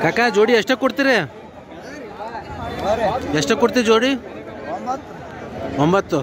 ಕಾಕ ಜೋಡಿ ಎಷ್ಟಕ್ಕೆ ಕೊಡ್ತೀರಿ? ಎಷ್ಟಕ್ಕೆ ಕೊಡ್ತೀವಿ ಜೋಡಿ? 9.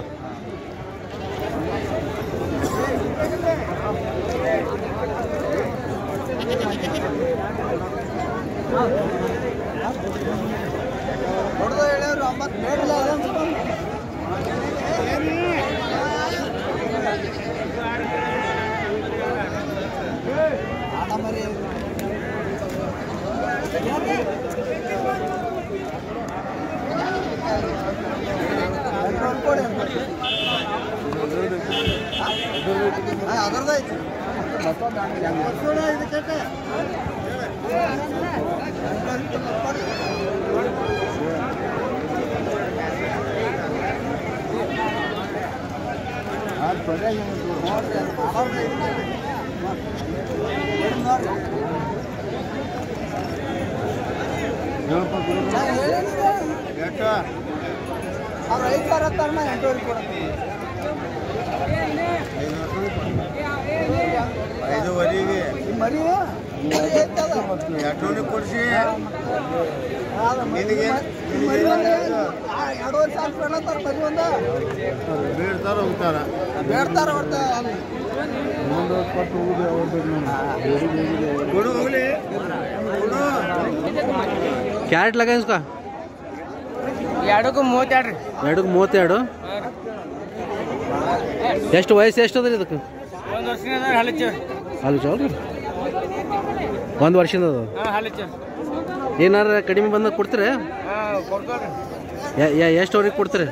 क्या रेट लगा है इसका? 32 ಎಷ್ಟು ವಯಸ್ಸು ಎಷ್ಟು ಅದ್ರಿ ಇದಕ್ಕೆ? 1 ವರ್ಷದಿಂದ ಹಾಲು ಚೌಲ್ರಿ 1 ವರ್ಷದಿಂದ ಅದು ಏನಾರ ಕಡಿಮೆ ಬಂದಾಗ ಕೊಡ್ತೀರ? ಎಷ್ಟುವರೆಗೆ ಕೊಡ್ತೀರಿ?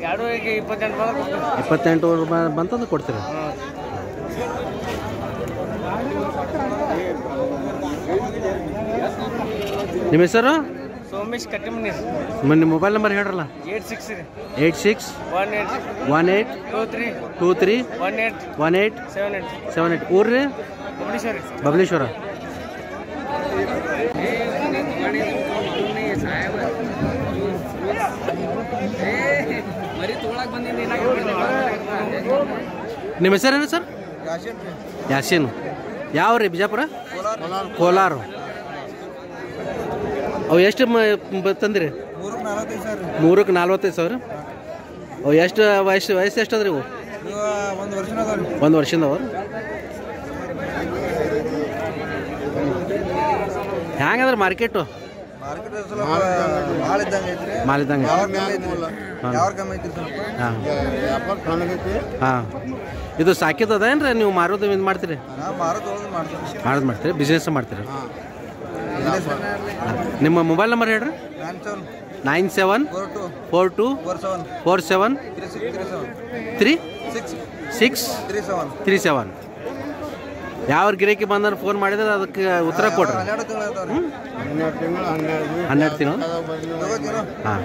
28 ಬಂತಂದ್ರೆ ಕೊಡ್ತೀರಿ. ನಿಮ್ಮ ಹೆಸರು? ಸೋಮೇಶ್ ಕಟ್ಟಿಮನಿ. ನಿಮ್ಮ ಮೊಬೈಲ್ ನಂಬರ್ ಹೇಳ್ರಲ್ಲ. 86 18 23 18 78. ಊರ್ರಿ? ಬಬಲೇಶ್ವರ. ನಿಮ್ಮ ಹೆಸರೇನು ಸರ್? ಯಾಸೀನ್. ಯಾವ ರೀ? ಬಿಜಾಪುರ? ಕೋಲಾರ. ಅವು ಎಷ್ಟು ತಂದಿರಿ? 3ಕ್ಕೆ 45 ಸಾವಿರ. ಅವು ಎಷ್ಟು ವಯಸ್ಸು ಎಷ್ಟು ಅದ್ರಿ? ಇವು 1 ವರ್ಷದಿಂದ ಅವ. ಹೆಂಗಂದ್ರೆ ಮಾರ್ಕೆಟು? ಮಾಲ್ ಇದ್ದಂಗೆ. ಹಾಂ. ಇದು ಸಾಕಿದ ಏನ್ರಿ ನೀವು ಮಾರೋದು ಇದು ಮಾಡ್ತೀರಿ? ಮಾರೋದು ಮಾಡ್ತೀರಿ, ಬಿಸ್ನೆಸ್ ಮಾಡ್ತೀರಿ. ನಿಮ್ಮ ಮೊಬೈಲ್ ನಂಬರ್ ಹೇಳ್ರಿ. 9742 47 3637. ಯಾವ ಗಿರಾಕಿ ಬಂದ್ರೆ ಫೋನ್ ಮಾಡಿದ್ರೆ ಅದಕ್ಕೆ ಉತ್ತರ ಕೊಡ್ರಿ. 12 ತಿಂಗಳು. ಹಾಂ.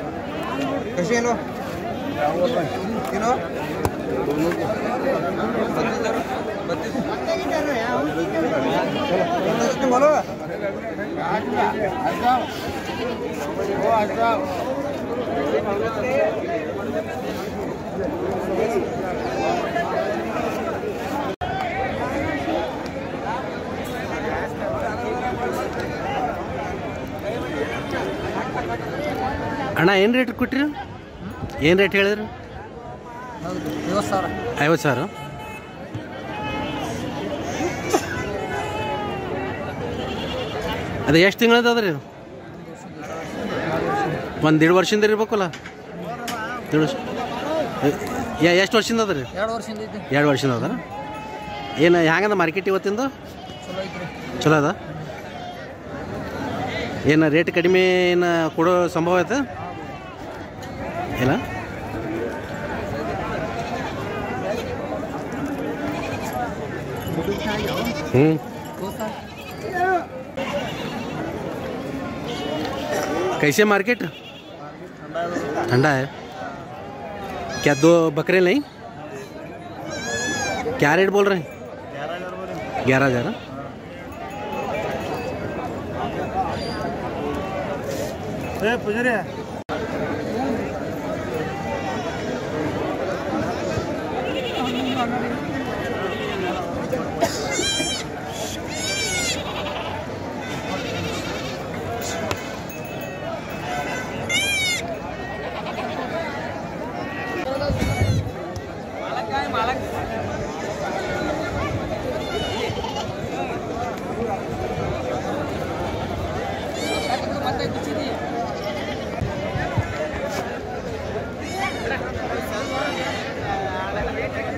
ಅಣ್ಣ ಏನು ರೇಟ್ ಕೊಟ್ಟಿರಿ? ಏನು ರೇಟ್ ಹೇಳಿದ್ರಿ? 50 ಸಾವಿರ. ಅದು ಎಷ್ಟು ತಿಂಗಳದ ಅದ್ರಿ? 1.5 ವರ್ಷದಿಂದ ಇರ್ಬೇಕಲ್ಲ? 1.5 ವರ್ಷ. ಎಷ್ಟು ವರ್ಷದಿಂದ ಅದ ರೀ? 2 ವರ್ಷದಿಂದ ಅದ. ಏನು ಹ್ಯಾಂಗದ ಮಾರ್ಕೆಟ್ ಇವತ್ತಿಂದು? ಚಲೋ ಅದ. ಏನು ರೇಟ್ ಕಡಿಮೆ ಏನು ಕೊಡೋ ಸಂಭವ ಐತೆ ಇಲ್ಲ? कैसे मार्केट? ठंडा है क्या? 2 बकरे नहीं? क्या रेट बोल रहे हैं? 11,000. पुजारी